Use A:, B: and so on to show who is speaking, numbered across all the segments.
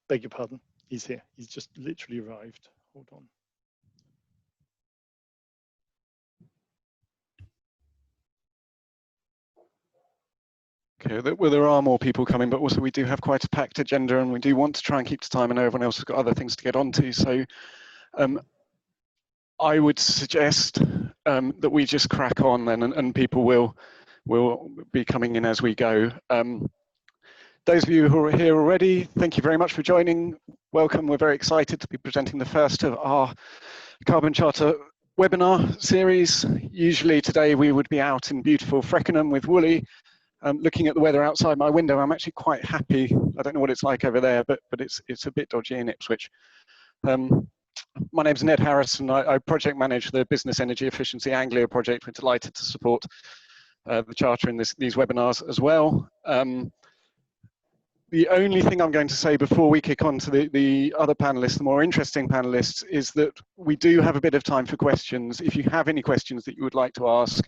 A: beg your pardon. He's here. He's just literally arrived. Hold on.
B: Okay, well, there are more people coming, but also we do have quite a packed agenda, and we do want to try and keep to time. I know everyone else has got other things to get onto, so I would suggest that we just crack on then, and people will be coming in as we go. Those of you who are here already, thank you very much for joining. Welcome. We're very excited to be presenting the first of our Carbon Charter webinar series. Usually today we would be out in beautiful Freckenham with WOOLLEY. Looking at the weather outside my window, I'm actually quite happy. I don't know what it's like over there, but it's a bit dodgy in Ipswich. My name's Ned Harris, and I project manage the Business Energy Efficiency Anglia project. We're delighted to support the Charter in these webinars as well. The only thing I'm going to say before we kick on to the other panelists, the more interesting panelists, is that we do have a bit of time for questions. If you have any questions that you would like to ask,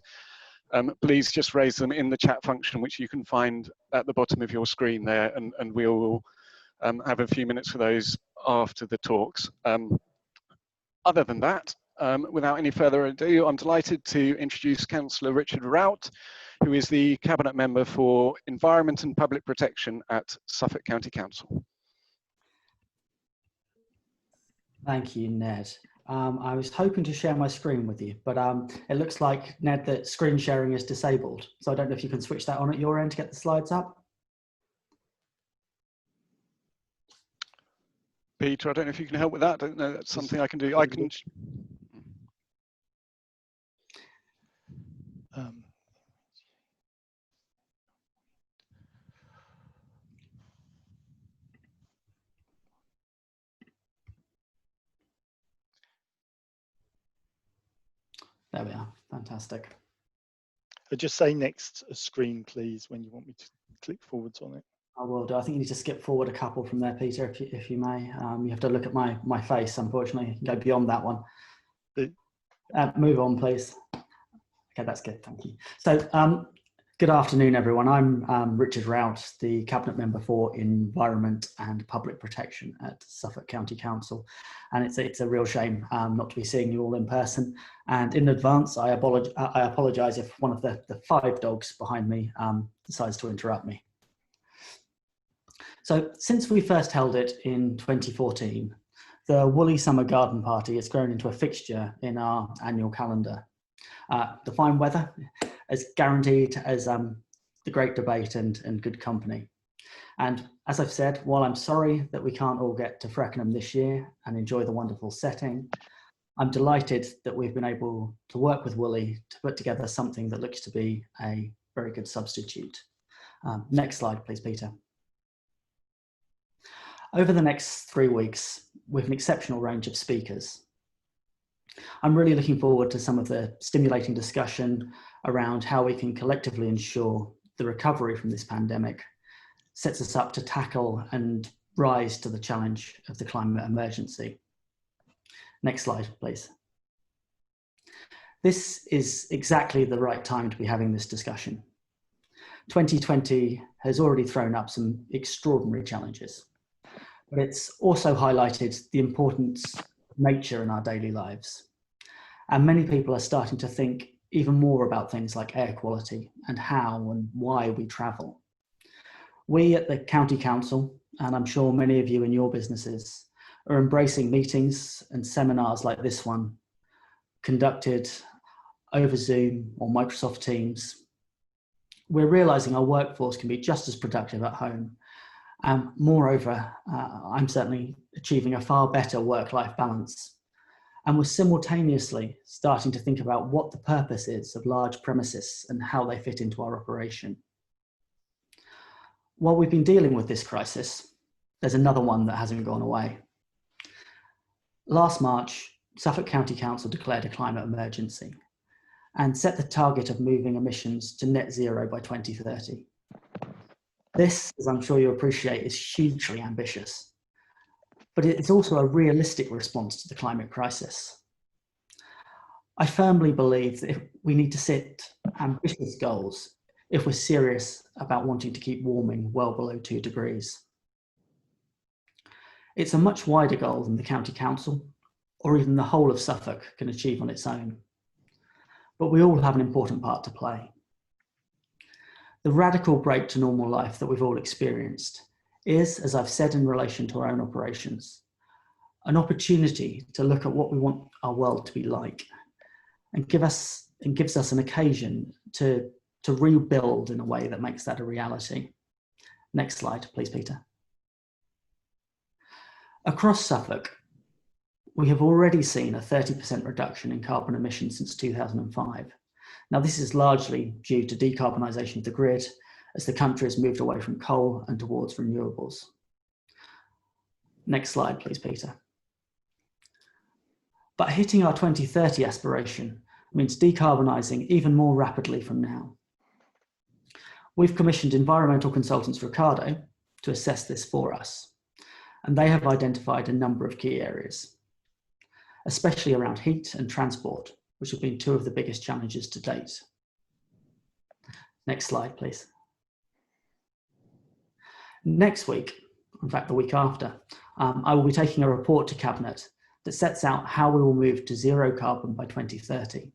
B: please just raise them in the chat function, which you can find at the bottom of your screen there, and we will have a few minutes for those after the talks. Other than that, without any further ado, I'm delighted to introduce Councillor Richard Rout, who is the Cabinet Member for Environment and Public Protection at Suffolk County Council.
C: Thank you, Ned. I was hoping to share my screen with you, but it looks like, Ned, that screen sharing is disabled. So I don't know if you can switch that on at your end to get the slides up.
B: Peter, I don't know if you can help with that. I don't know, that's something I can do. I can.
C: There we are. Fantastic.
A: Just say next screen, please, when you want me to click forwards on it.
C: I will do. I think you need to skip forward a couple from there, Peter, if you may. You have to look at my face, unfortunately. You can go beyond that one. Move on, please. Okay, that's good. Thank you. So, good afternoon, everyone. I'm Richard Rout, the Cabinet Member for Environment and Public Protection at Suffolk County Council. And it's a real shame not to be seeing you all in person. And in advance, I apologise if one of the 5 dogs behind me decides to interrupt me. So since we first held it in 2014, the WOOLLEY Summer Garden Party has grown into a fixture in our annual calendar. The fine weather is guaranteed as the great debate and good company. And as I've said, while I'm sorry that we can't all get to Freckenham this year and enjoy the wonderful setting, I'm delighted that we've been able to work with WOOLLEY to put together something that looks to be a very good substitute. Next slide, please, Peter. Over the next 3 weeks, we have an exceptional range of speakers. I'm really looking forward to some of the stimulating discussion around how we can collectively ensure the recovery from this pandemic sets us up to tackle and rise to the challenge of the climate emergency. Next slide, please. This is exactly the right time to be having this discussion. 2020 has already thrown up some extraordinary challenges, but it's also highlighted the importance of nature in our daily lives. And many people are starting to think even more about things like air quality and how and why we travel. We at the County Council, and I'm sure many of you in your businesses, are embracing meetings and seminars like this one, conducted over Zoom or Microsoft Teams. We're realizing our workforce can be just as productive at home. And moreover, I'm certainly achieving a far better work-life balance. And we're simultaneously starting to think about what the purpose is of large premises and how they fit into our operation. While we've been dealing with this crisis, there's another one that hasn't gone away. Last March, Suffolk County Council declared a climate emergency and set the target of moving emissions to net zero by 2030. This, as I'm sure you appreciate, is hugely ambitious, but it's also a realistic response to the climate crisis. I firmly believe that we need to set ambitious goals if we're serious about wanting to keep warming well below 2 degrees. It's a much wider goal than the County Council or even the whole of Suffolk can achieve on its own. But we all have an important part to play. The radical break to normal life that we've all experienced is, as I've said in relation to our own operations, an opportunity to look at what we want our world to be like and gives us an occasion to rebuild in a way that makes that a reality. Next slide, please, Peter. Across Suffolk, we have already seen a 30% reduction in carbon emissions since 2005. Now, this is largely due to decarbonisation of the grid as the country has moved away from coal and towards renewables. Next slide, please, Peter. But hitting our 2030 aspiration means decarbonising even more rapidly from now. We've commissioned environmental consultants Ricardo to assess this for us, and they have identified a number of key areas, especially around heat and transport, which have been two of the biggest challenges to date. Next slide, please. Next week, in fact the week after, I will be taking a report to Cabinet that sets out how we will move to zero carbon by 2030.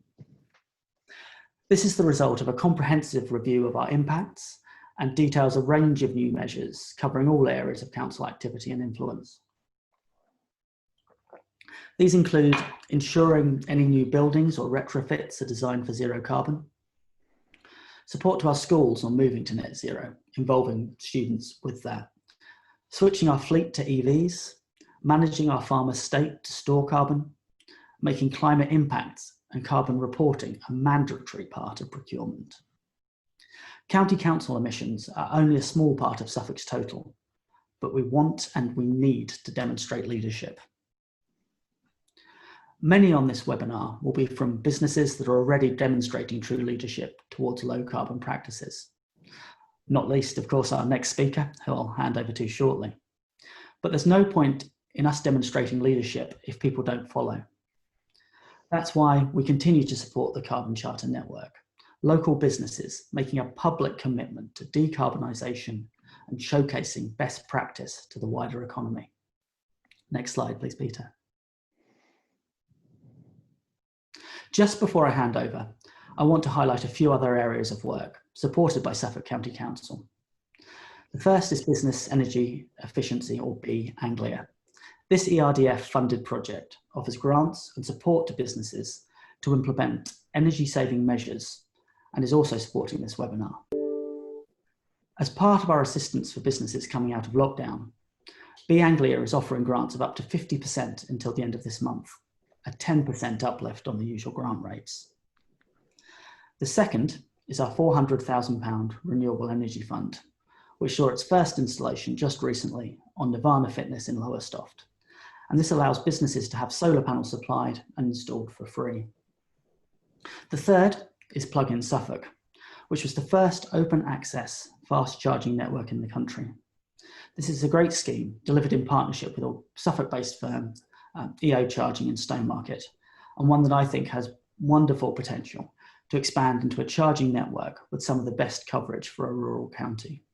C: This is the result of a comprehensive review of our impacts and details a range of new measures covering all areas of council activity and influence. These include ensuring any new buildings or retrofits are designed for zero carbon, support to our schools on moving to net zero, involving students with that, switching our fleet to EVs, managing our farm estate to store carbon, making climate impacts and carbon reporting a mandatory part of procurement. County council emissions are only a small part of Suffolk's total, but we want and we need to demonstrate leadership. Many on this webinar will be from businesses that are already demonstrating true leadership towards low carbon practices. Not least, of course, our next speaker, who I'll hand over to shortly. But there's no point in us demonstrating leadership if people don't follow. That's why we continue to support the Carbon Charter Network, local businesses making a public commitment to decarbonisation and showcasing best practice to the wider economy. Next slide, please, Peter. Just before I hand over, I want to highlight a few other areas of work supported by Suffolk County Council. The first is Business Energy Efficiency, or BEANGLIA. This ERDF-funded project offers grants and support to businesses to implement energy-saving measures and is also supporting this webinar. As part of our assistance for businesses coming out of lockdown, BEANGLIA is offering grants of up to 50% until the end of this month, a 10% uplift on the usual grant rates. The second is our £400,000 Renewable Energy Fund, which saw its first installation just recently on Nirvana Fitness in Lowestoft. And this allows businesses to have solar panels supplied and installed for free. The third is Plug-in Suffolk, which was the first open access fast charging network in the country. This is a great scheme delivered in partnership with a Suffolk-based firm, EO Charging in Stonemarket, and one that I think has wonderful potential to expand into a charging network with some of the best coverage for a rural county.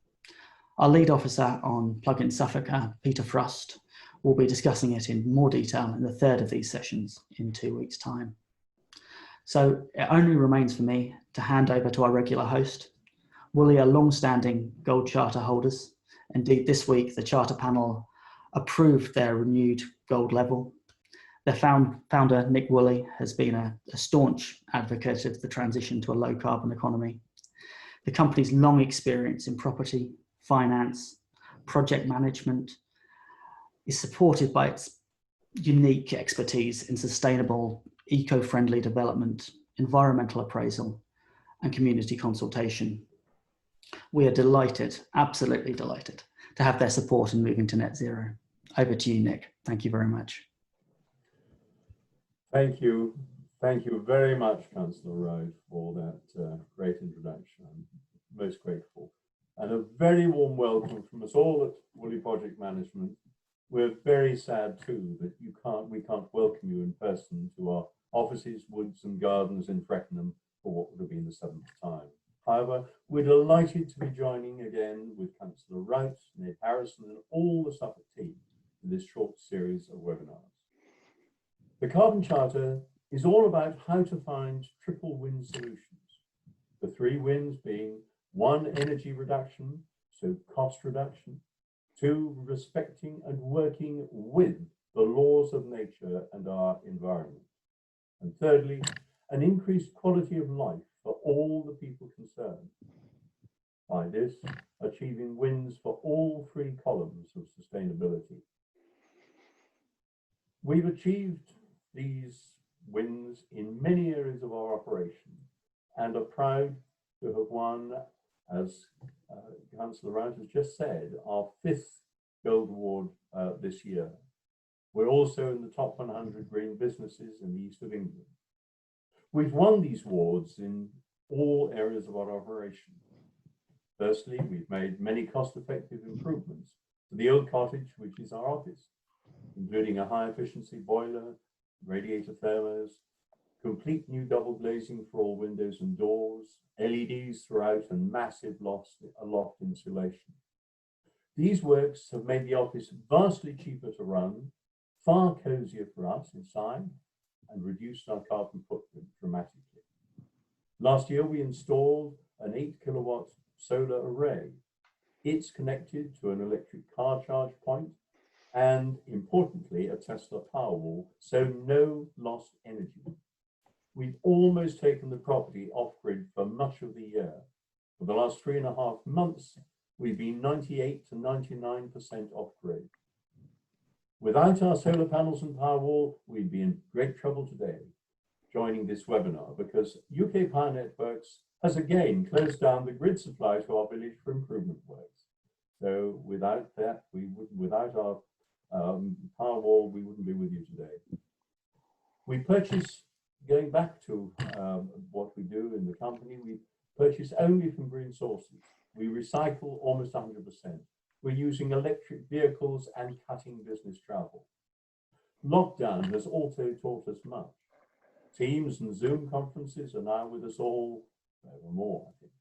C: Our lead officer on Plug-in Suffolk, Peter Frost, will be discussing it in more detail in the third of these sessions in 2 weeks' time. So it only remains for me to hand over to our regular host. WOOLLEY are long-standing Gold Charter holders. Indeed, this week, the Charter panel approved their renewed gold level. Their founder, Nick WOOLLEY, has been a staunch advocate of the transition to a low-carbon economy. The company's long experience in property, finance, project management is supported by its unique expertise in sustainable, eco-friendly development, environmental appraisal, and community consultation. We are delighted, absolutely delighted, to have their support in moving to net zero. Over to you, Nick. Thank you very much.
D: Thank you. Thank you very much, Councillor Rose, for that great introduction. I'm most grateful. And a very warm welcome from us all at WOOLLEY Project Management. We're very sad too that we can't welcome you in person to our offices, woods and gardens in Freckenham for what would have been the 7th time. However, we're delighted to be joining again with Councillor Wright, Ned Harrison and all the Suffolk team in this short series of webinars. The Carbon Charter is all about how to find triple win solutions. The 3 wins being 1, energy reduction, so cost reduction; 2, respecting and working with the laws of nature and our environment; and thirdly, an increased quality of life for all the people concerned. By this, achieving wins for all 3 columns of sustainability. We've achieved these wins in many areas of our operation and are proud to have won, as Councillor Rout has just said, our 5th Gold Award this year. We're also in the top 100 green businesses in the East of England. We've won these awards in all areas of our operation. Firstly, we've made many cost-effective improvements to the old cottage, which is our office, including a high-efficiency boiler, radiator thermos, complete new double glazing for all windows and doors, LEDs throughout, and massive loft insulation. These works have made the office vastly cheaper to run, far cozier for us inside, and reduced our carbon footprint dramatically. Last year, we installed an 8-kilowatt solar array. It's connected to an electric car charge point and, importantly, a Tesla Powerwall, so no lost energy. We've almost taken the property off-grid for much of the year. For the last 3.5 months, we've been 98 to 99% off-grid. Without our solar panels and Powerwall, we'd be in great trouble today joining this webinar, because UK Power Networks has again closed down the grid supply to our village for improvement works. So without that, without our Powerwall, we wouldn't be with you today. We purchase, going back to what we do in the company, we purchase only from green sources. We recycle almost 100%. We're using electric vehicles and cutting business travel. Lockdown has also taught us much. Teams and Zoom conferences are now with us all, more, I think.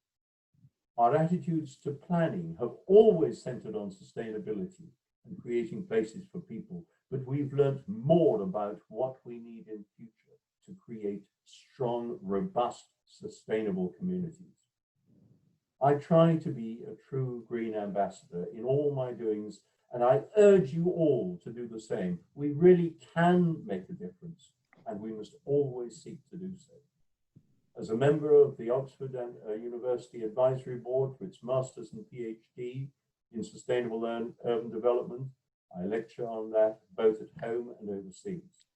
D: Our attitudes to planning have always centered on sustainability and creating places for people, but we've learned more about what we need in future to create strong, robust, sustainable communities. I try to be a true green ambassador in all my doings, and I urge you all to do the same. We really can make a difference, and we must always seek to do so. As a member of the Oxford University Advisory Board for its Masters and PhD in Sustainable Urban Development, I lecture on that both at home and overseas.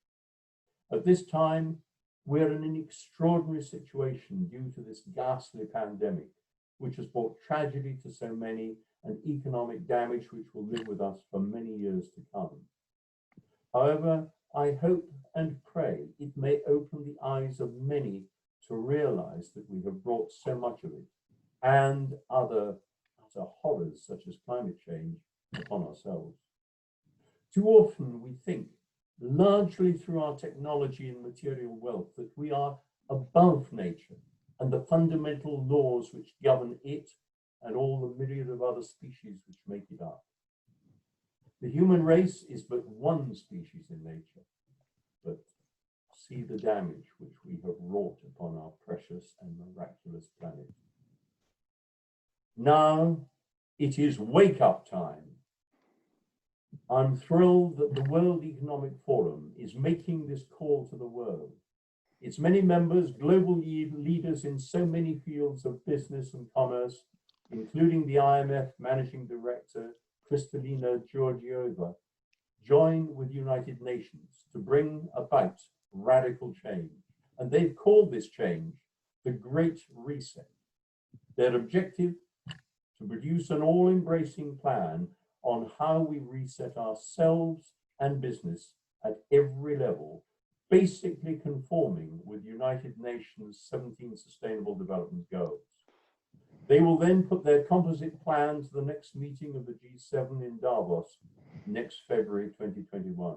D: At this time, we're in an extraordinary situation due to this ghastly pandemic, which has brought tragedy to so many and economic damage which will live with us for many years to come. However, I hope and pray it may open the eyes of many to realize that we have brought so much of it and other horrors such as climate change upon ourselves. Too often we think, largely through our technology and material wealth, that we are above nature and the fundamental laws which govern it and all the myriad of other species which make it up. The human race is but one species in nature, but see the damage which we have wrought upon our precious and miraculous planet. Now it is wake-up time. I'm thrilled that the World Economic Forum is making this call to the world. Its many members, global leaders in so many fields of business and commerce, including the IMF Managing Director, Kristalina Georgieva, join with United Nations to bring about radical change. And they've called this change the Great Reset. Their objective, to produce an all-embracing plan on how we reset ourselves and business at every level, basically conforming with United Nations 17 Sustainable Development Goals. They will then put their composite plan to the next meeting of the G7 in Davos next February 2021.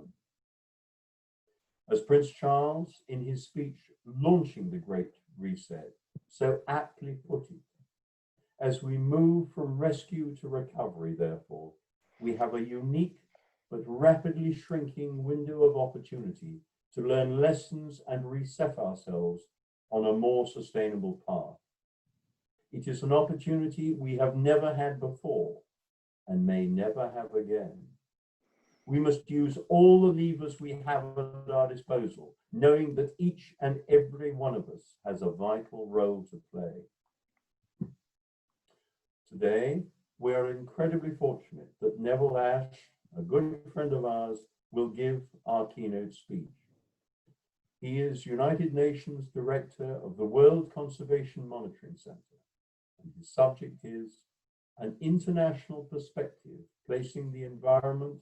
D: As Prince Charles, in his speech launching the Great Reset, so aptly put it, as we move from rescue to recovery, therefore, we have a unique but rapidly shrinking window of opportunity to learn lessons and reset ourselves on a more sustainable path. It is an opportunity we have never had before and may never have again. We must use all the levers we have at our disposal, knowing that each and every one of us has a vital role to play. Today, we are incredibly fortunate that Neville Ash, a good friend of ours, will give our keynote speech. He is United Nations Director of the World Conservation Monitoring Center, and his subject is an international perspective, placing the environment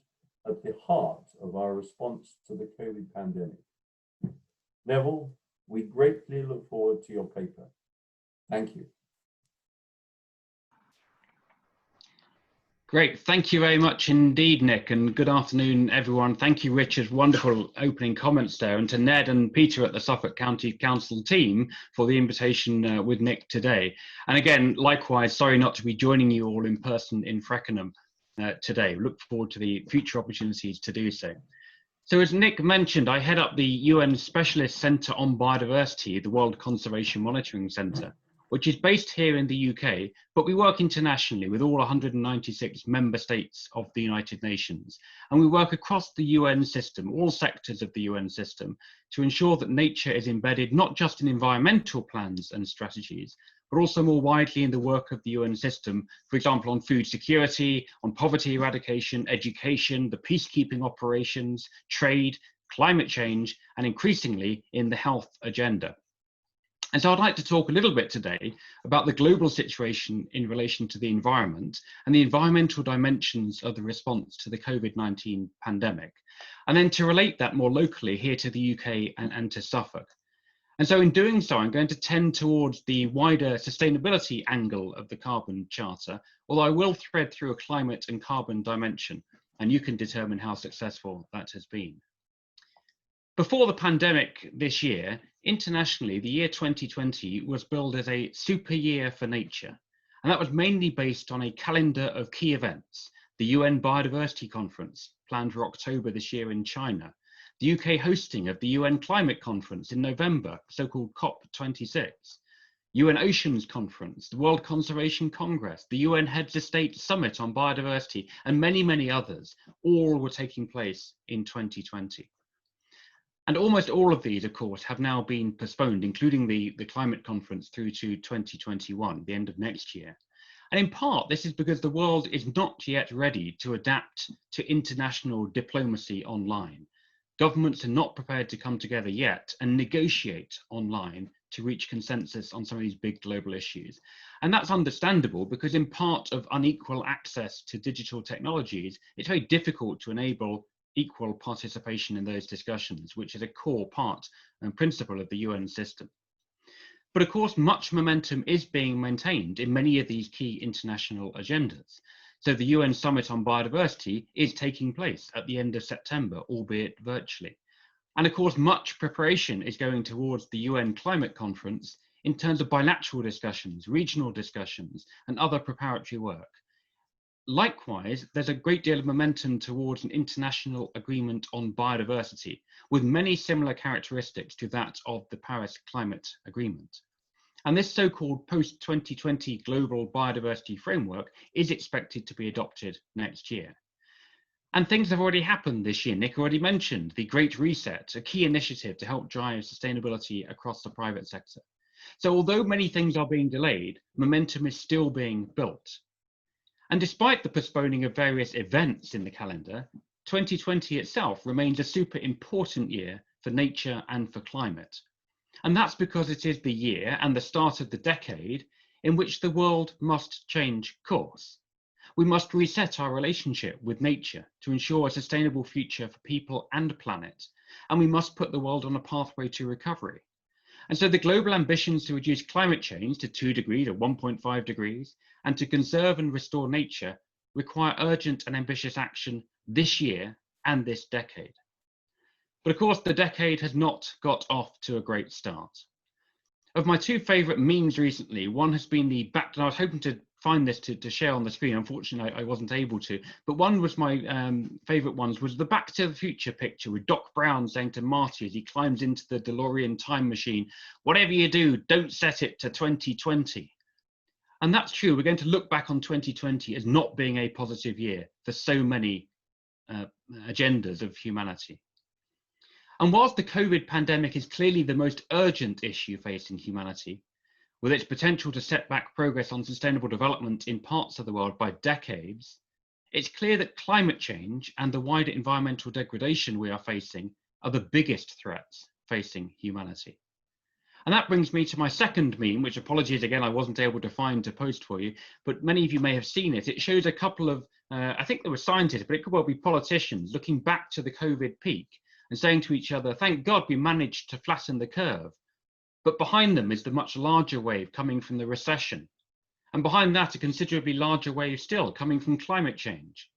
D: at the heart of our response to the COVID pandemic. Neville, we greatly look forward to your paper. Thank you.
E: Great, thank you very much indeed, Nick, and good afternoon, everyone. Thank you, Richard. Wonderful opening comments there, and to Ned and Peter at the Suffolk County Council team for the invitation with Nick today. And again, likewise, sorry not to be joining you all in person in Freckenham today. Look forward to the future opportunities to do so. So as Nick mentioned, I head up the UN Specialist Centre on Biodiversity, the World Conservation Monitoring Centre, which is based here in the UK, but we work internationally with all 196 member states of the United Nations. And we work across the UN system, all sectors of the UN system, to ensure that nature is embedded not just in environmental plans and strategies, but also more widely in the work of the UN system, for example, on food security, on poverty eradication, education, the peacekeeping operations, trade, climate change, and increasingly in the health agenda. And so I'd like to talk a little bit today about the global situation in relation to the environment and the environmental dimensions of the response to the COVID-19 pandemic, and then to relate that more locally here to the UK and to Suffolk. And so in doing so, I'm going to tend towards the wider sustainability angle of the Carbon Charter, although I will thread through a climate and carbon dimension, and you can determine how successful that has been. Before the pandemic this year, internationally, the year 2020 was billed as a super year for nature. And that was mainly based on a calendar of key events: the UN Biodiversity Conference, planned for October this year in China, the UK hosting of the UN Climate Conference in November, so-called COP26, UN Oceans Conference, the World Conservation Congress, the UN Heads of State Summit on Biodiversity, and many, many others, all were taking place in 2020. And almost all of these, of course, have now been postponed, including the climate conference through to 2021, the end of next year. And in part, this is because the world is not yet ready to adapt to international diplomacy online. Governments are not prepared to come together yet and negotiate online to reach consensus on some of these big global issues. And that's understandable because in part of unequal access to digital technologies, it's very difficult to enable equal participation in those discussions, which is a core part and principle of the UN system. But of course, much momentum is being maintained in many of these key international agendas. So the UN Summit on Biodiversity is taking place at the end of September, albeit virtually. And of course, much preparation is going towards the UN Climate Conference in terms of bilateral discussions, regional discussions, and other preparatory work. Likewise, there's a great deal of momentum towards an international agreement on biodiversity, with many similar characteristics to that of the Paris Climate Agreement. And this so-called post-2020 global biodiversity framework is expected to be adopted next year. And things have already happened this year. Nick already mentioned the Great Reset, a key initiative to help drive sustainability across the private sector. So although many things are being delayed, momentum is still being built. And despite the postponing of various events in the calendar, 2020 itself remains a super important year for nature and for climate. And that's because it is the year and the start of the decade in which the world must change course. We must reset our relationship with nature to ensure a sustainable future for people and planet, and we must put the world on a pathway to recovery. And so the global ambitions to reduce climate change to 2 degrees or 1.5 degrees and to conserve and restore nature require urgent and ambitious action this year and this decade. But of course, the decade has not got off to a great start. Of my 2 favourite memes recently, one has been the back, and I was hoping to find this to share on the screen. Unfortunately, I wasn't able to. But one was my favourite ones was the Back to the Future picture with Doc Brown saying to Marty as he climbs into the DeLorean time machine, "Whatever you do, don't set it to 2020." And that's true. We're going to look back on 2020 as not being a positive year for so many agendas of humanity. And whilst the COVID pandemic is clearly the most urgent issue facing humanity, with its potential to set back progress on sustainable development in parts of the world by decades, it's clear that climate change and the wider environmental degradation we are facing are the biggest threats facing humanity. And that brings me to my second meme, which, apologies again, I wasn't able to find to post for you, but many of you may have seen it. It shows a couple of, I think they were scientists, but it could well be politicians looking back to the COVID peak and saying to each other, "Thank God we managed to flatten the curve." But behind them is the much larger wave coming from the recession. And behind that, a considerably larger wave still coming from climate change.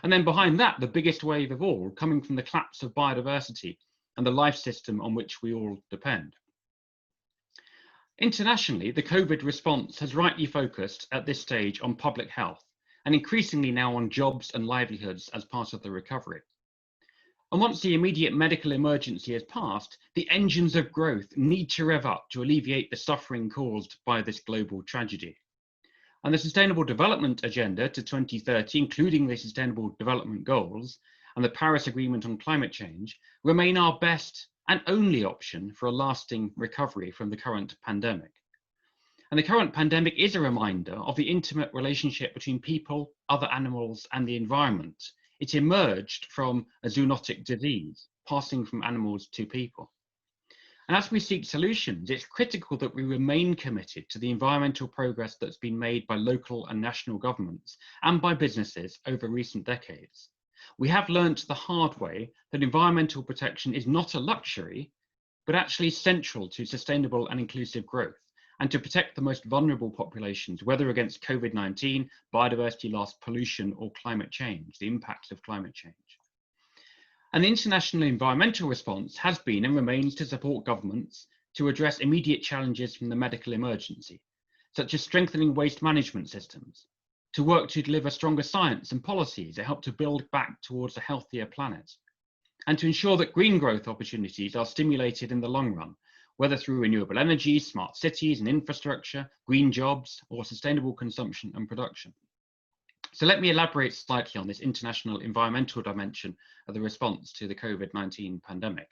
E: And then behind that, the biggest wave of all coming from the collapse of biodiversity and the life system on which we all depend. Internationally, the COVID response has rightly focused at this stage on public health and increasingly now on jobs and livelihoods as part of the recovery. And once the immediate medical emergency has passed, the engines of growth need to rev up to alleviate the suffering caused by this global tragedy. And the Sustainable Development Agenda to 2030, including the Sustainable Development Goals and the Paris Agreement on Climate Change, remain our best and only option for a lasting recovery from the current pandemic. And the current pandemic is a reminder of the intimate relationship between people, other animals, and the environment. It emerged from a zoonotic disease, passing from animals to people. And as we seek solutions, it's critical that we remain committed to the environmental progress that's been made by local and national governments and by businesses over recent decades. We have learnt the hard way that environmental protection is not a luxury, but actually central to sustainable and inclusive growth, and to protect the most vulnerable populations, whether against COVID-19, biodiversity loss, pollution, or climate change, the impacts of climate change. And the international environmental response has been and remains to support governments to address immediate challenges from the medical emergency, such as strengthening waste management systems, to work to deliver stronger science and policies that help to build back towards a healthier planet, and to ensure that green growth opportunities are stimulated in the long run, whether through renewable energy, smart cities and infrastructure, green jobs, or sustainable consumption and production. So let me elaborate slightly on this international environmental dimension of the response to the COVID-19 pandemic.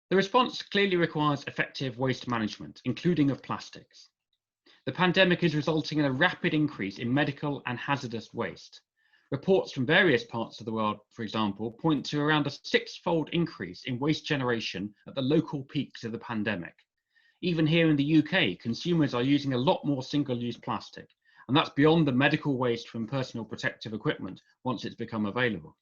E: The response clearly requires effective waste management, including of plastics. The pandemic is resulting in a rapid increase in medical and hazardous waste. Reports from various parts of the world, for example, point to around a 6-fold increase in waste generation at the local peaks of the pandemic. Even here in the UK, consumers are using a lot more single-use plastic, and that's beyond the medical waste from personal protective equipment once it's become available.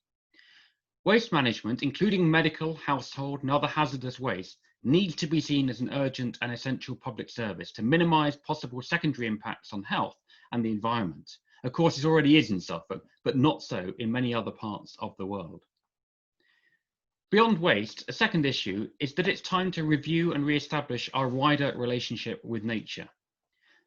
E: Waste management, including medical, household, and other hazardous waste, needs to be seen as an urgent and essential public service to minimise possible secondary impacts on health and the environment. Of course, it already is in Suffolk, but not so in many other parts of the world. Beyond waste, a second issue is that it's time to review and re-establish our wider relationship with nature.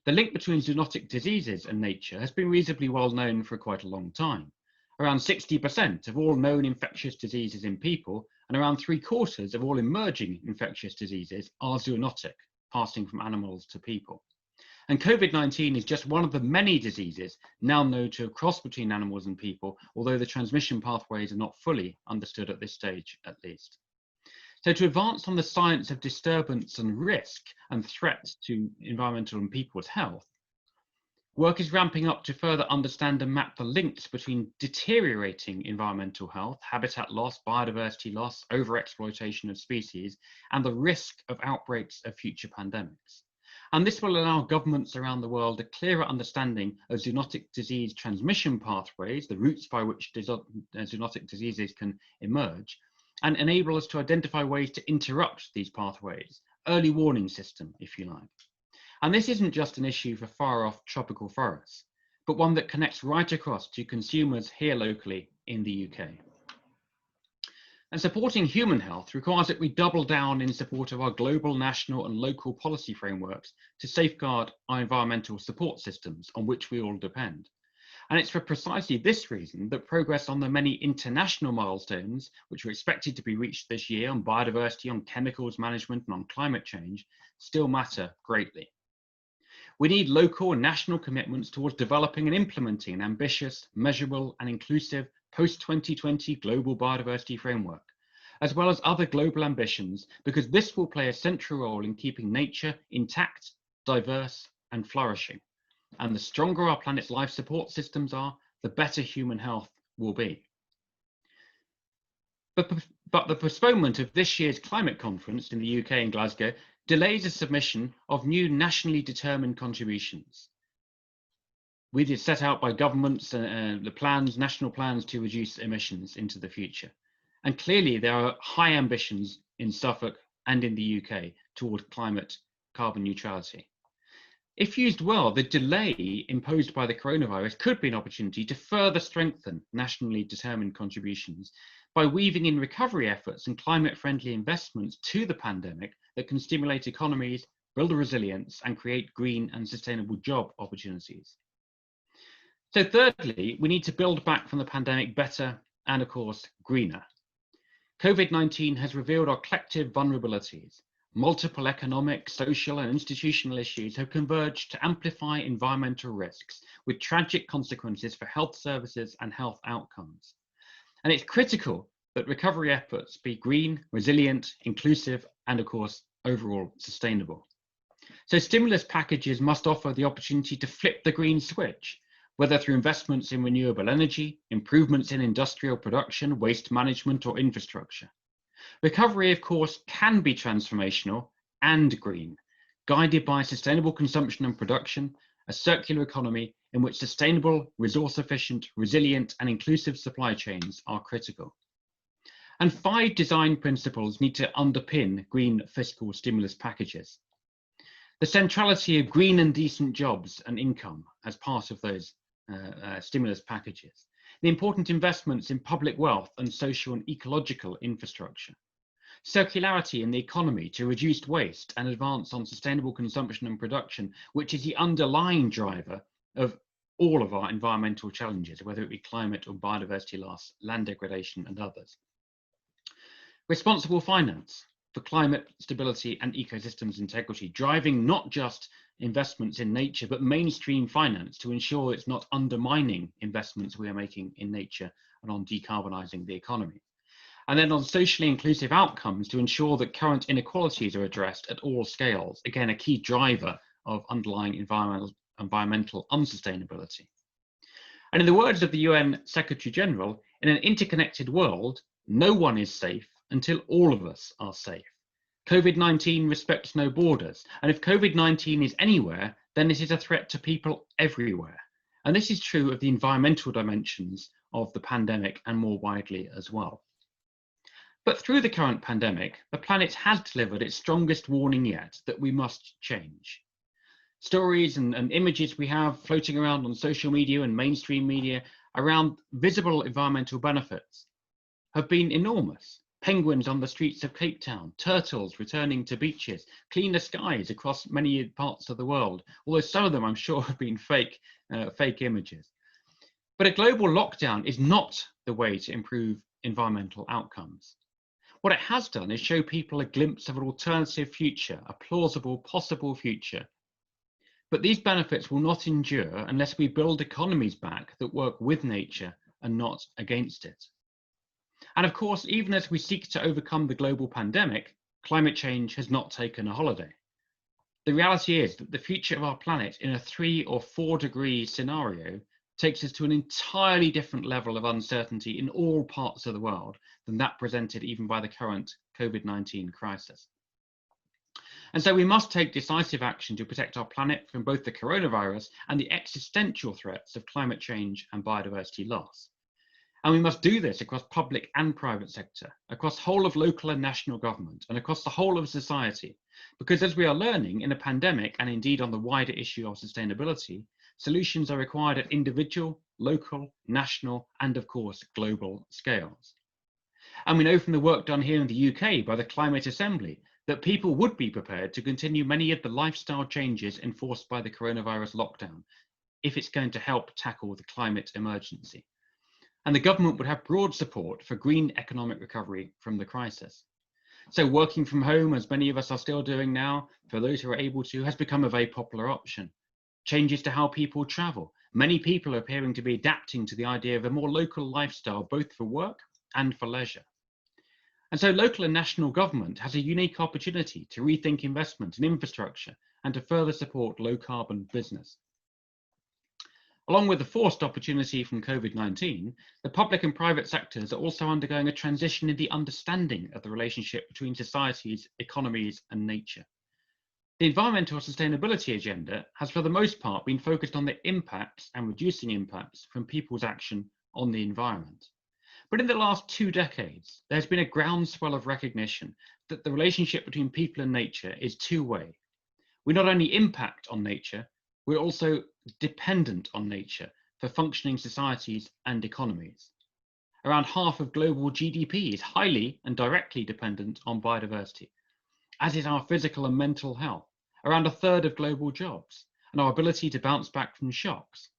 E: The link between zoonotic diseases and nature has been reasonably well known for quite a long time. Around 60% of all known infectious diseases in people and around 3/4 of all emerging infectious diseases are zoonotic, passing from animals to people. And COVID-19 is just one of the many diseases now known to have crossed between animals and people, although the transmission pathways are not fully understood at this stage, at least. So to advance on the science of disturbance and risk and threats to environmental and people's health, work is ramping up to further understand and map the links between deteriorating environmental health, habitat loss, biodiversity loss, overexploitation of species, and the risk of outbreaks of future pandemics. And this will allow governments around the world a clearer understanding of zoonotic disease transmission pathways, the routes by which zoonotic diseases can emerge, and enable us to identify ways to interrupt these pathways, early warning system, if you like. And this isn't just an issue for far-off tropical forests, but one that connects right across to consumers here locally in the UK. And supporting human health requires that we double down in support of our global, national and local policy frameworks to safeguard our environmental support systems on which we all depend. And it's for precisely this reason that progress on the many international milestones, which are expected to be reached this year on biodiversity, on chemicals management and on climate change, still matter greatly. We need local and national commitments towards developing and implementing an ambitious, measurable and inclusive post-2020 global biodiversity framework, as well as other global ambitions, because this will play a central role in keeping nature intact, diverse and flourishing. And the stronger our planet's life support systems are, the better human health will be. But the postponement of this year's climate conference in the UK in Glasgow delays the submission of new nationally determined contributions. We did set out by governments the plans, national plans to reduce emissions into the future. And clearly there are high ambitions in Suffolk and in the UK toward climate carbon neutrality. If used well, the delay imposed by the coronavirus could be an opportunity to further strengthen nationally determined contributions by weaving in recovery efforts and climate-friendly investments to the pandemic that can stimulate economies, build resilience, and create green and sustainable job opportunities. So thirdly, we need to build back from the pandemic better and, of course, greener. COVID-19 has revealed our collective vulnerabilities. Multiple economic, social, and institutional issues have converged to amplify environmental risks with tragic consequences for health services and health outcomes. And it's critical that recovery efforts be green, resilient, inclusive, and of course, overall sustainable. So stimulus packages must offer the opportunity to flip the green switch, whether through investments in renewable energy, improvements in industrial production, waste management, or infrastructure. Recovery, of course, can be transformational and green, guided by sustainable consumption and production, a circular economy in which sustainable, resource-efficient, resilient, and inclusive supply chains are critical. And 5 design principles need to underpin green fiscal stimulus packages. The centrality of green and decent jobs and income as part of those stimulus packages. The important investments in public wealth and social and ecological infrastructure. Circularity in the economy to reduce waste and advance on sustainable consumption and production, which is the underlying driver of all of our environmental challenges, whether it be climate or biodiversity loss, land degradation and others. Responsible finance for climate stability and ecosystems integrity, driving not just investments in nature, but mainstream finance to ensure it's not undermining investments we are making in nature and on decarbonising the economy. And then on socially inclusive outcomes to ensure that current inequalities are addressed at all scales, again, a key driver of underlying environmental unsustainability. And in the words of the UN Secretary General, in an interconnected world, no one is safe until all of us are safe. COVID-19 respects no borders, and if COVID-19 is anywhere, then it is a threat to people everywhere. And this is true of the environmental dimensions of the pandemic and more widely as well. But through the current pandemic, the planet has delivered its strongest warning yet that we must change. Stories and images we have floating around on social media and mainstream media around visible environmental benefits have been enormous. Penguins on the streets of Cape Town, turtles returning to beaches, cleaner skies across many parts of the world, although some of them I'm sure have been fake images. But a global lockdown is not the way to improve environmental outcomes. What it has done is show people a glimpse of an alternative future, a plausible, possible future. But these benefits will not endure unless we build economies back that work with nature and not against it. And of course, even as we seek to overcome the global pandemic, climate change has not taken a holiday. The reality is that the future of our planet in a 3 or 4 degree scenario takes us to an entirely different level of uncertainty in all parts of the world than that presented even by the current COVID-19 crisis. And so we must take decisive action to protect our planet from both the coronavirus and the existential threats of climate change and biodiversity loss. And we must do this across public and private sector, across the whole of local and national government, and across the whole of society. Because as we are learning in a pandemic, and indeed on the wider issue of sustainability, solutions are required at individual, local, national, and of course, global scales. And we know from the work done here in the UK by the Climate Assembly that people would be prepared to continue many of the lifestyle changes enforced by the coronavirus lockdown if it's going to help tackle the climate emergency. And the government would have broad support for green economic recovery from the crisis. So working from home, as many of us are still doing now, for those who are able to, has become a very popular option. Changes to how people travel. Many people are appearing to be adapting to the idea of a more local lifestyle, both for work and for leisure. And so local and national government has a unique opportunity to rethink investment in infrastructure and to further support low carbon business. Along with the forced opportunity from COVID-19, the public and private sectors are also undergoing a transition in the understanding of the relationship between societies, economies, and nature. The environmental sustainability agenda has for the most part been focused on the impacts and reducing impacts from people's action on the environment. But in the last 2 decades, there's been a groundswell of recognition that the relationship between people and nature is two-way. We not only impact on nature, we're also dependent on nature for functioning societies and economies. Around half of global GDP is highly and directly dependent on biodiversity, as is our physical and mental health, around 1/3 of global jobs, and our ability to bounce back from shocks,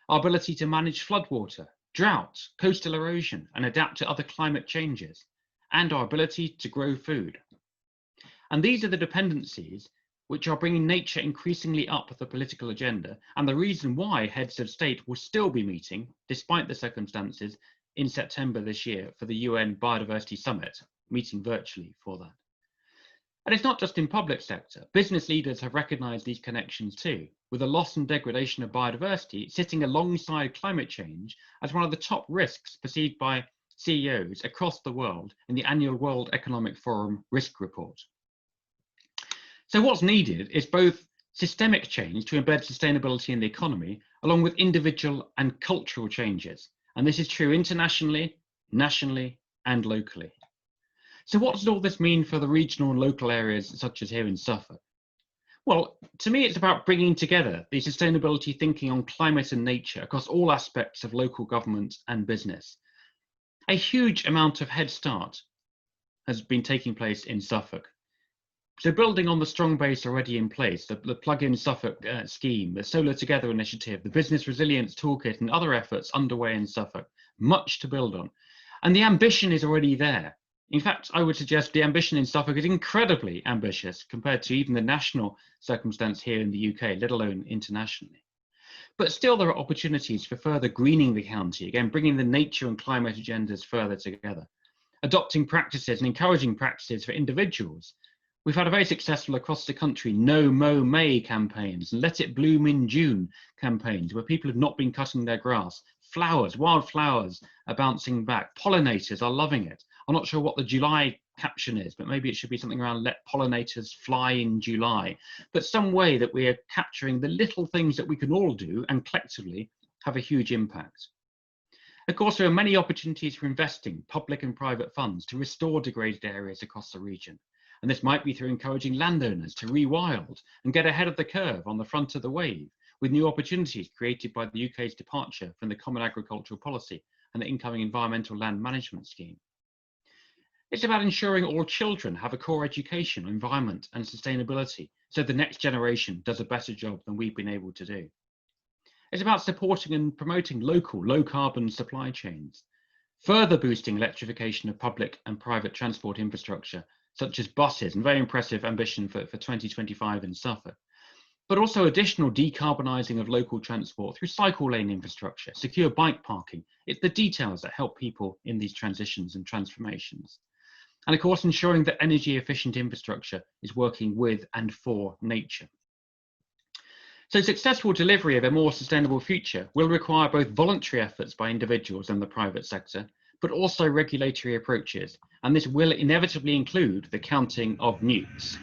E: our ability to manage floodwater, drought, coastal erosion, and adapt to other climate changes, and our ability to grow food. And these are the dependencies which are bringing nature increasingly up the political agenda, and the reason why heads of state will still be meeting, despite the circumstances, in September this year for the UN Biodiversity Summit, meeting virtually for that. And it's not just in public sector. Business leaders have recognized these connections too, with the loss and degradation of biodiversity sitting alongside climate change as one of the top risks perceived by CEOs across the world in the annual World Economic Forum Risk Report. So what's needed is both systemic change to embed sustainability in the economy, along with individual and cultural changes. And this is true internationally, nationally, and locally. So what does all this mean for the regional and local areas such as here in Suffolk? Well, to me, it's about bringing together the sustainability thinking on climate and nature across all aspects of local government and business. A huge amount of head start has been taking place in Suffolk. So building on the strong base already in place, the Plug-in Suffolk scheme, the Solar Together initiative, the Business Resilience Toolkit and other efforts underway in Suffolk, much to build on. And the ambition is already there. In fact, I would suggest the ambition in Suffolk is incredibly ambitious compared to even the national circumstance here in the UK, let alone internationally. But still there are opportunities for further greening the county, again, bringing the nature and climate agendas further together, adopting practices and encouraging practices for individuals. We've had a very successful across the country No Mow May campaigns and Let It Bloom in June campaigns where people have not been cutting their grass. Flowers, wildflowers are bouncing back. Pollinators are loving it. I'm not sure what the July caption is, but maybe it should be something around let pollinators fly in July. But some way that we are capturing the little things that we can all do and collectively have a huge impact. Of course, there are many opportunities for investing public and private funds to restore degraded areas across the region. And this might be through encouraging landowners to rewild and get ahead of the curve on the front of the wave with new opportunities created by the UK's departure from the Common Agricultural Policy and the incoming Environmental Land Management Scheme. It's about ensuring all children have a core education on environment and sustainability so the next generation does a better job than we've been able to do. It's about supporting and promoting local, low-carbon supply chains, further boosting electrification of public and private transport infrastructure such as buses, and very impressive ambition for 2025 in Suffolk, but also additional decarbonising of local transport through cycle lane infrastructure, secure bike parking. It's the details that help people in these transitions and transformations. And of course, ensuring that energy efficient infrastructure is working with and for nature. So successful delivery of a more sustainable future will require both voluntary efforts by individuals and the private sector, but also regulatory approaches. And this will inevitably include the counting of nukes.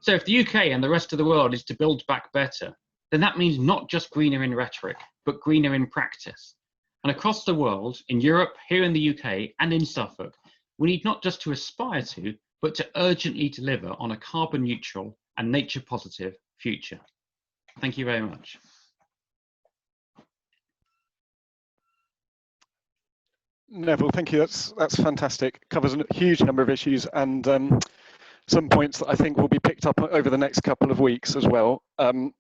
E: So if the UK and the rest of the world is to build back better, then that means not just greener in rhetoric, but greener in practice. And across the world, in Europe, here in the UK, and in Suffolk, we need not just to aspire to, but to urgently deliver on a carbon neutral and nature positive future. Thank you very much.
B: Neville, thank you. That's fantastic. Covers a huge number of issues and some points that I think will be picked up over the next couple of weeks as well. I'm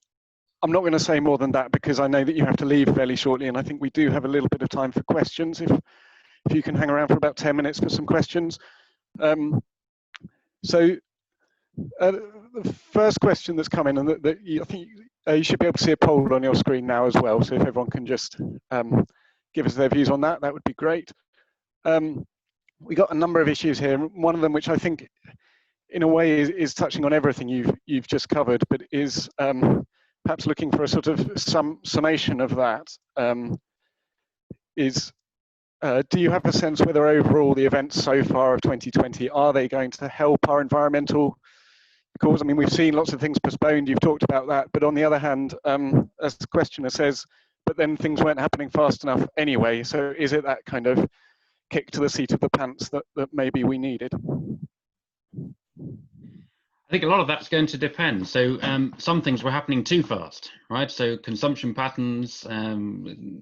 B: not going to say more than that because I know that you have to leave fairly shortly, and I think we do have a little bit of time for questions. If you can hang around for about 10 minutes for some questions. So the first question that's come in, and I think you should be able to see a poll on your screen now as well. So if everyone can just give us their views on that, that would be great. We got a number of issues here. One of them, which I think in a way is touching on everything you've just covered, but is perhaps looking for a sort of summation of that. Do you have a sense whether overall the events so far of 2020, are they going to help our environmental cause? I mean, we've seen lots of things postponed, you've talked about that, but on the other hand, as the questioner says, but then things weren't happening fast enough anyway. So is it that kind of kick to the seat of the pants that maybe we needed?
E: I think a lot of that's going to depend. So some things were happening too fast, right? So consumption patterns,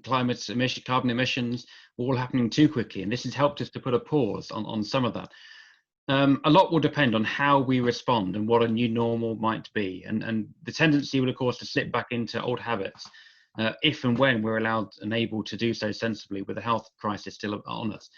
E: climate emission, carbon emissions, all happening too quickly. And this has helped us to put a pause on some of that. A lot will depend on how we respond and what a new normal might be. And the tendency will, of course, to slip back into old habits if and when we're allowed and able to do so sensibly with the health crisis still on us.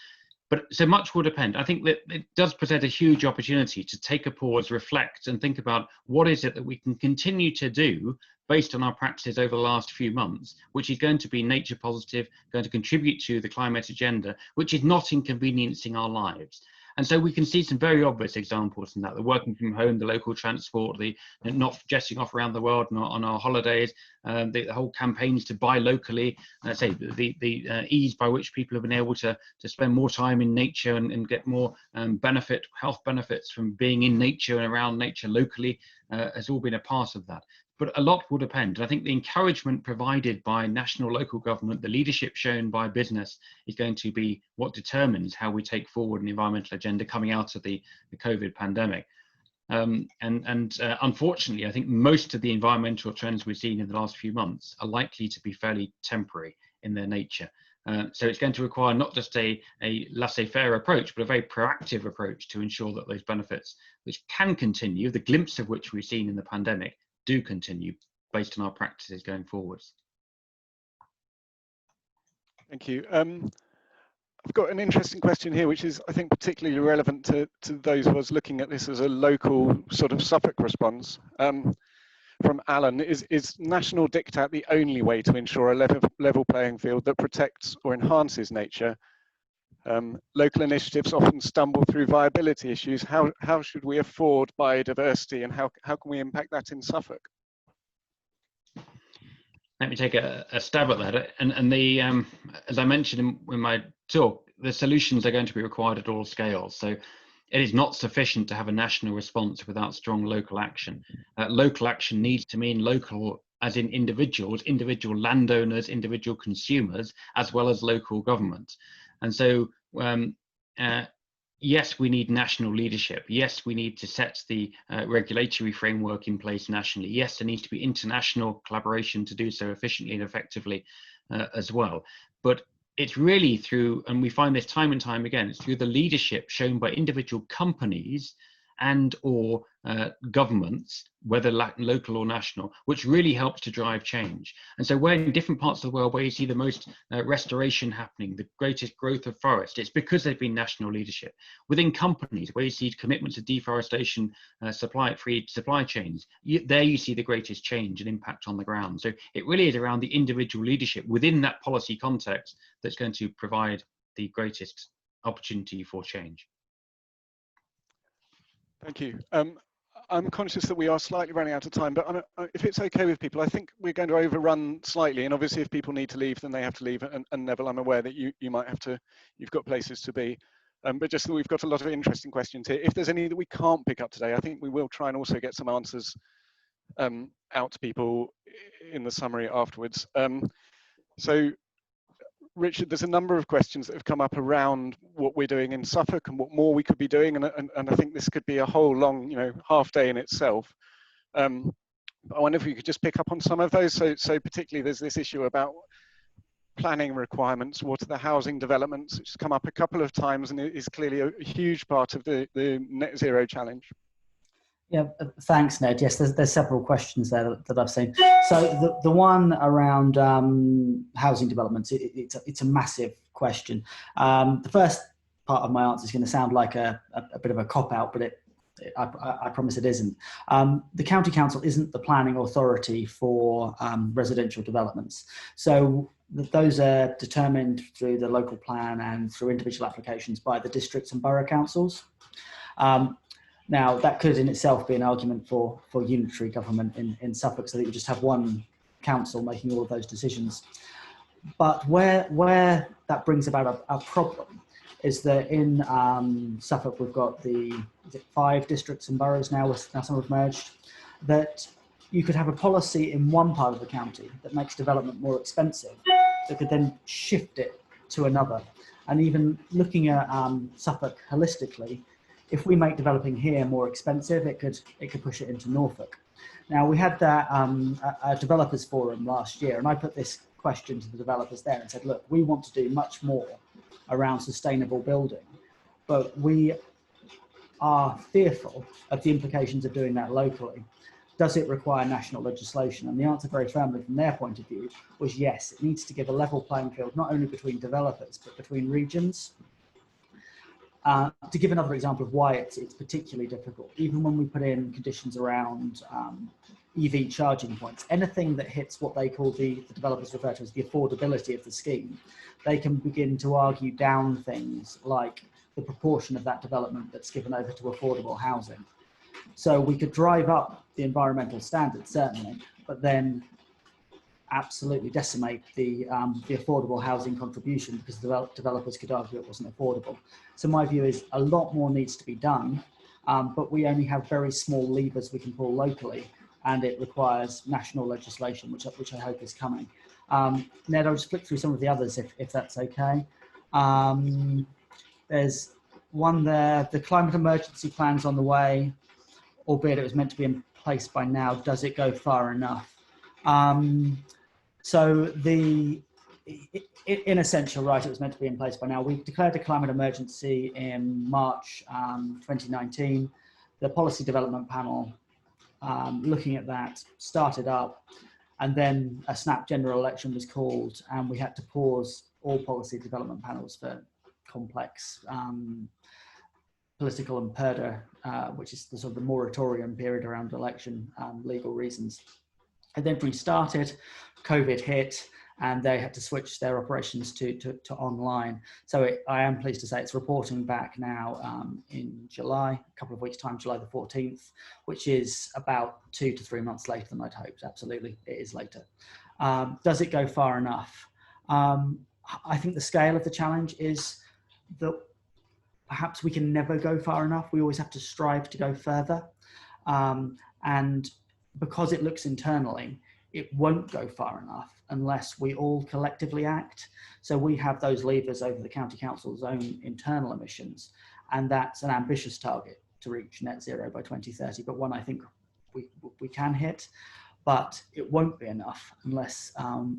E: But so much will depend. I think that it does present a huge opportunity to take a pause, reflect, and think about what is it that we can continue to do based on our practices over the last few months, which is going to be nature positive, going to contribute to the climate agenda, which is not inconveniencing our lives. And so we can see some very obvious examples in that: the working from home, the local transport, the not jetting off around the world on our holidays, the whole campaigns to buy locally, say the ease by which people have been able to spend more time in nature and get more health benefits from being in nature and around nature locally has all been a part of that. But a lot will depend. And I think the encouragement provided by national, local government, the leadership shown by business is going to be what determines how we take forward an environmental agenda coming out of the COVID pandemic. Unfortunately, I think most of the environmental trends we've seen in the last few months are likely to be fairly temporary in their nature. So it's going to require not just a laissez-faire approach, but a very proactive approach to ensure that those benefits, which can continue, the glimpse of which we've seen in the pandemic, do continue based on our practices going forwards.
B: Thank you. I've got an interesting question here, which is, I think, particularly relevant to those of us looking at this as a local sort of Suffolk response. From Alan, is national diktat the only way to ensure a level playing field that protects or enhances nature? Local initiatives often stumble through viability issues. How should we afford biodiversity, and how can we impact that in Suffolk?
E: Let me take a stab at that. And the as I mentioned in my talk, the solutions are going to be required at all scales. So it is not sufficient to have a national response without strong local action. Local action needs to mean local, as in individuals, individual landowners, individual consumers, as well as local government. And so, yes, we need national leadership. Yes, we need to set the regulatory framework in place nationally. Yes, there needs to be international collaboration to do so efficiently and effectively as well. But it's really through, and we find this time and time again, it's through the leadership shown by individual companies and or governments, whether local or national, which really helps to drive change. And so where in different parts of the world where you see the most restoration happening, the greatest growth of forest, it's because they've been national leadership. Within companies where you see commitments to deforestation, free supply chains, there you see the greatest change and impact on the ground. So it really is around the individual leadership within that policy context that's going to provide the greatest opportunity for change.
B: Thank you. I'm conscious that we are slightly running out of time, but if it's okay with people, I think we're going to overrun slightly. And obviously, if people need to leave, then they have to leave. And Neville, I'm aware that you might have to, you've got places to be. But just that we've got a lot of interesting questions here. If there's any that we can't pick up today, I think we will try and also get some answers out to people in the summary afterwards. So, Richard, there's a number of questions that have come up around what we're doing in Suffolk and what more we could be doing, and I think this could be a whole long, half day in itself. But I wonder if we could just pick up on some of those. So particularly, there's this issue about planning requirements? What are the housing developments? It's come up a couple of times and it is clearly a huge part of the net zero challenge.
C: Yeah, thanks, Ned. Yes, there's several questions there that I've seen. So the one around housing developments, it's a massive question. The first part of my answer is going to sound like a bit of a cop-out, but I promise it isn't. The County Council isn't the planning authority for residential developments. So those are determined through the local plan and through individual applications by the districts and borough councils. Now, that could in itself be an argument for unitary government in Suffolk, so that you just have one council making all of those decisions. But where that brings about a problem is that in Suffolk, we've got is it 5 districts and boroughs now some have merged, that you could have a policy in one part of the county that makes development more expensive, that could then shift it to another. And even looking at Suffolk holistically, if we make developing here more expensive, it could push it into Norfolk. Now, we had that a developers forum last year, and I put this question to the developers there and said, look, we want to do much more around sustainable building, but we are fearful of the implications of doing that locally. Does it require national legislation? And the answer very firmly from their point of view was yes, it needs to give a level playing field, not only between developers, but between regions. To give another example of why it's particularly difficult, even when we put in conditions around EV charging points, anything that hits what they call the developers refer to as the affordability of the scheme, they can begin to argue down things like the proportion of that development that's given over to affordable housing. So we could drive up the environmental standards, certainly, but then absolutely decimate the affordable housing contribution, because developers could argue it wasn't affordable. So my view is a lot more needs to be done, but we only have very small levers we can pull locally, and it requires national legislation, which I hope is coming. Ned, I'll just flick through some of the others if that's okay. There's one there, the climate emergency plan's on the way, albeit it was meant to be in place by now. Does it go far enough? So in essential, right, it was meant to be in place by now. We declared a climate emergency in March 2019. The policy development panel looking at that started up, and then a snap general election was called, and we had to pause all policy development panels for complex political and purdah, which is the sort of the moratorium period around election legal reasons. And then restarted, COVID hit, and they had to switch their operations to online. So I am pleased to say it's reporting back now in July, a couple of weeks' time, July the 14th, which is about 2 to 3 months later than I'd hoped. Absolutely, it is later. Does it go far enough? I think the scale of the challenge is that perhaps we can never go far enough. We always have to strive to go further. And because it looks internally, it won't go far enough unless we all collectively act. So we have those levers over the County Council's own internal emissions, and that's an ambitious target to reach net zero by 2030, but one I think we can hit. But it won't be enough unless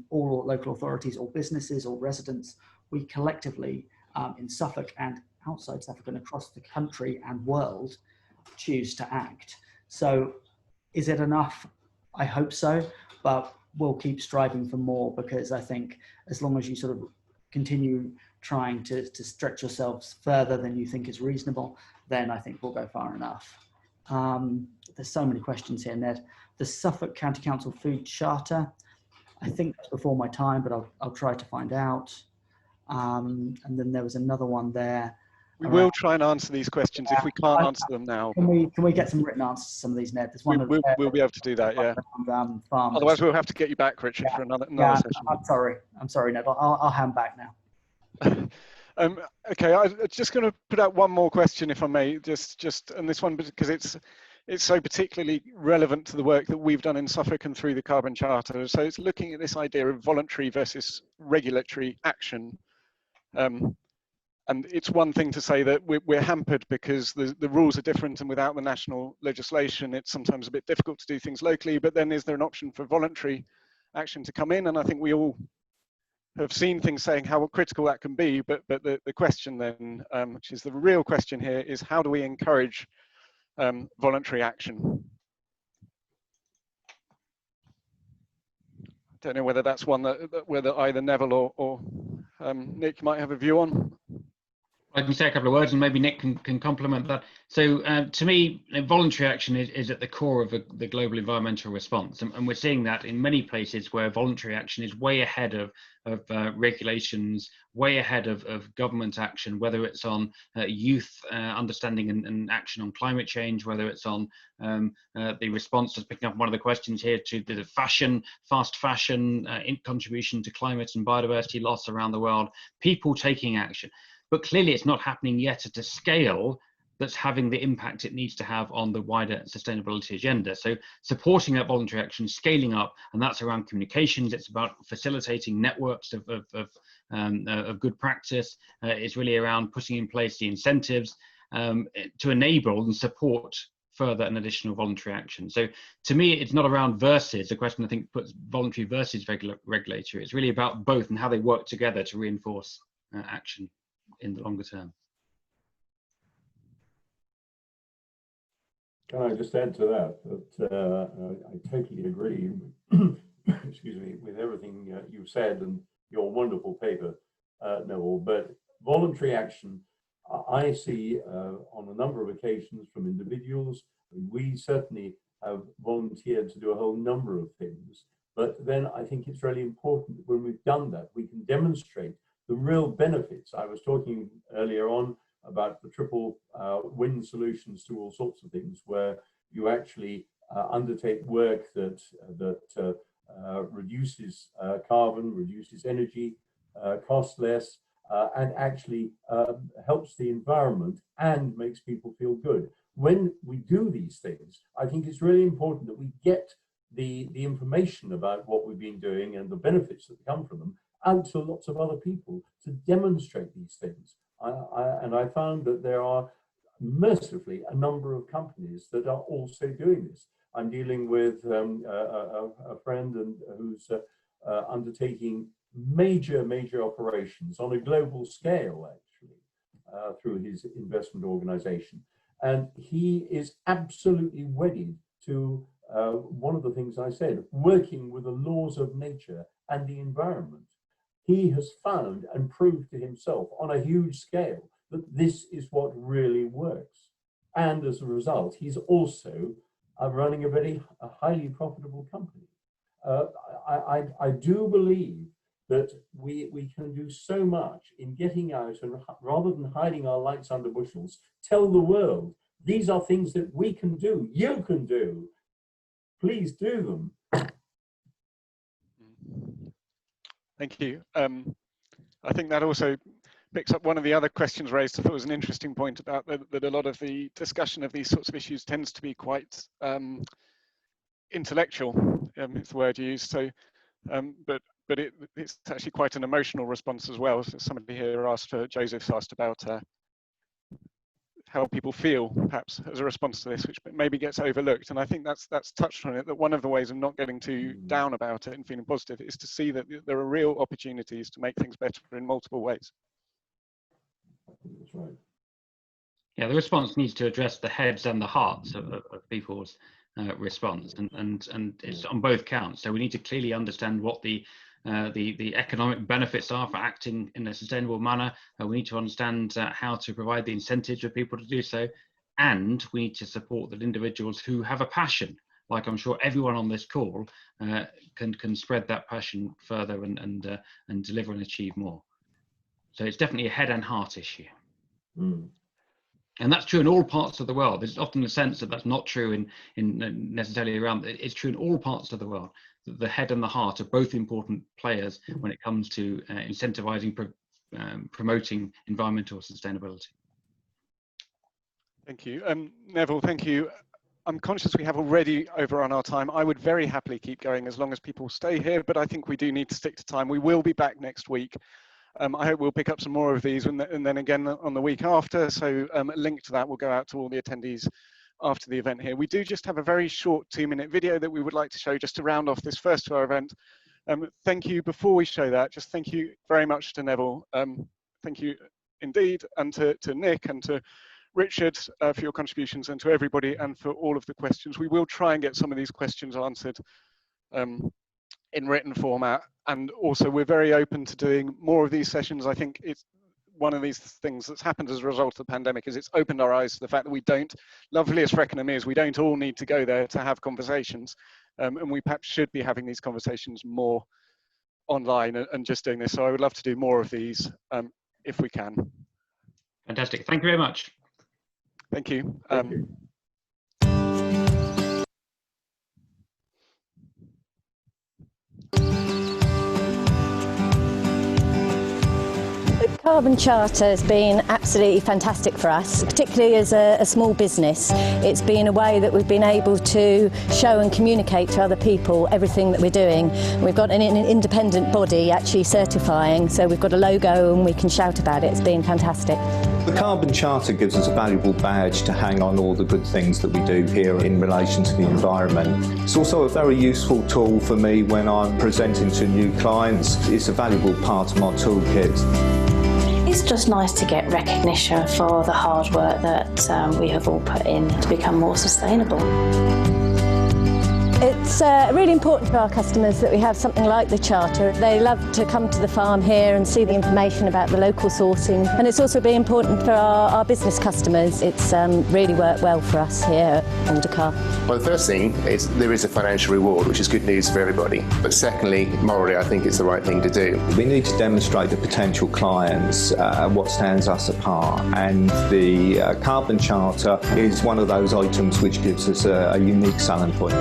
C: all local authorities, all businesses, all residents, we collectively in Suffolk and outside Suffolk and across the country and world choose to act. So is it enough? I hope so, but we'll keep striving for more, because I think as long as you sort of continue trying to stretch yourselves further than you think is reasonable, then I think we'll go far enough. There's so many questions here, Ned. The Suffolk County Council Food Charter, I think that's before my time, but I'll try to find out. And then there was another one there.
B: We will try and answer these questions if we can't answer them now.
C: Can we get some written answers to some of these, Ned? There's one
B: we'll be able to do that, yeah. Otherwise, we'll have to get you back, Richard, for another session.
C: I'm sorry, Ned. I'll hand back now.
B: Okay, I'm just going to put out one more question, if I may, just and this one because it's so particularly relevant to the work that we've done in Suffolk and through the Carbon Charter. So it's looking at this idea of voluntary versus regulatory action. And it's one thing to say that we're hampered because the rules are different, and without the national legislation, it's sometimes a bit difficult to do things locally. But then is there an option for voluntary action to come in? And I think we all have seen things saying how critical that can be, but the question then, which is the real question here, is how do we encourage voluntary action? I don't know whether that's one that whether either Neville or Nick might have a view on.
E: I can say a couple of words and maybe Nick can complement that. So to me, voluntary action is at the core of the global environmental response. And we're seeing that in many places where voluntary action is way ahead of regulations, way ahead of government action, whether it's on youth understanding and action on climate change, whether it's on the response, just picking up one of the questions here, to the fast fashion contribution to climate and biodiversity loss around the world, people taking action. But clearly it's not happening yet at a scale that's having the impact it needs to have on the wider sustainability agenda. So supporting that voluntary action, scaling up, and that's around communications. It's about facilitating networks of good practice. It's really around putting in place the incentives to enable and support further and additional voluntary action. So to me, it's not around versus. The question I think puts voluntary versus regulatory. It's really about both and how they work together to reinforce action in the longer term.
D: Can I just add to that, I totally agree, excuse me, with everything you've said and your wonderful paper, Neville, but voluntary action, I see on a number of occasions from individuals. We certainly have volunteered to do a whole number of things, but then I think it's really important that when we've done that, we can demonstrate the real benefits. I was talking earlier on about the triple win solutions to all sorts of things, where you actually undertake work that reduces carbon, reduces energy, costs less, and actually helps the environment and makes people feel good. When we do these things, I think it's really important that we get the information about what we've been doing and the benefits that come from them out to lots of other people to demonstrate these things. And I found that there are mercifully a number of companies that are also doing this. I'm dealing with a friend who's undertaking major operations on a global scale, actually, through his investment organization. And he is absolutely wedded to one of the things I said, working with the laws of nature and the environment. He has found and proved to himself on a huge scale that this is what really works. And as a result, he's also running a highly profitable company. I do believe that we can do so much in getting out and, rather than hiding our lights under bushels, tell the world, these are things that we can do, you can do, please do them.
B: Thank you. I think that also picks up one of the other questions raised. I thought it was an interesting point about that a lot of the discussion of these sorts of issues tends to be quite intellectual, is the word used. So, but it's actually quite an emotional response as well. So somebody here asked, Joseph's asked about how people feel, perhaps, as a response to this, which maybe gets overlooked. And I think that's touched on it, that one of the ways of not getting too down about it and feeling positive is to see that there are real opportunities to make things better in multiple ways.
D: That's right.
E: Yeah, the response needs to address the heads and the hearts of people's response, and it's on both counts. So we need to clearly understand what the economic benefits are for acting in a sustainable manner. We need to understand how to provide the incentives for people to do so, and we need to support the individuals who have a passion, like I'm sure everyone on this call can spread that passion further and deliver and achieve more. So it's definitely a head and heart issue. And that's true in all parts of the world. There's often a sense that that's not true in necessarily around. It's true in all parts of the world. The head and the heart are both important players when it comes to incentivizing, promoting environmental sustainability.
B: Thank you. Neville, thank you. I'm conscious we have already overrun our time. I would very happily keep going as long as people stay here, but I think we do need to stick to time. We will be back next week. I hope we'll pick up some more of these and then again on the week after. So a link to that will go out to all the attendees after the event here. We do just have a very short 2-minute video that we would like to show just to round off this first of our event. Thank you, before we show that, just thank you very much to Neville. Thank you indeed, and to Nick and to Richard for your contributions, and to everybody and for all of the questions. We will try and get some of these questions answered in written format, and also we're very open to doing more of these sessions. I think it's one of these things that's happened as a result of the pandemic is it's opened our eyes to the fact that we don't, lovely as Freckenham is, we don't all need to go there to have conversations, and we perhaps should be having these conversations more online and just doing this. So I would love to do more of these if we can.
E: Fantastic, thank you very much.
B: Thank you.
D: Thank you.
F: The Carbon Charter has been absolutely fantastic for us, particularly as a small business. It's been a way that we've been able to show and communicate to other people everything that we're doing. We've got an independent body actually certifying, so we've got a logo and we can shout about it. It's been fantastic.
G: The Carbon Charter gives us a valuable badge to hang on all the good things that we do here in relation to the environment. It's also a very useful tool for me when I'm presenting to new clients. It's a valuable part of my toolkit.
H: It's just nice to get recognition for the hard work that we have all put in to become more sustainable.
F: It's really important for our customers that we have something like the Charter. They love to come to the farm here and see the information about the local sourcing, and it's also been important for our business customers. It's really worked well for us here at Aldercar.
I: Well, the first thing is there is a financial reward, which is good news for everybody. But secondly, morally, I think it's the right thing to do.
G: We need to demonstrate to potential clients what stands us apart, and the Carbon Charter is one of those items which gives us a unique selling point.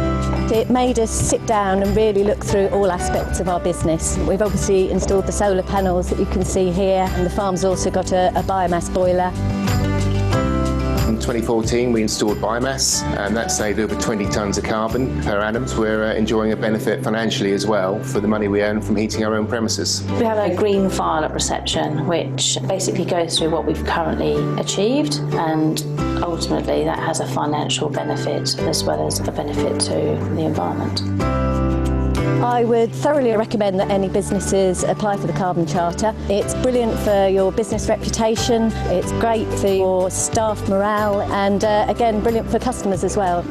F: It made us sit down and really look through all aspects of our business. We've obviously installed the solar panels that you can see here, and the farm's also got a biomass boiler.
I: In 2014, we installed biomass, and that saved over 20 tonnes of carbon per annum. So we're enjoying a benefit financially as well for the money we earn from heating our own premises.
H: We have a green file at reception, which basically goes through what we've currently achieved, and ultimately that has a financial benefit as well as a benefit to the environment.
F: I would thoroughly recommend that any businesses apply for the Carbon Charter. It's brilliant for your business reputation, it's great for your staff morale, and again, brilliant for customers as well.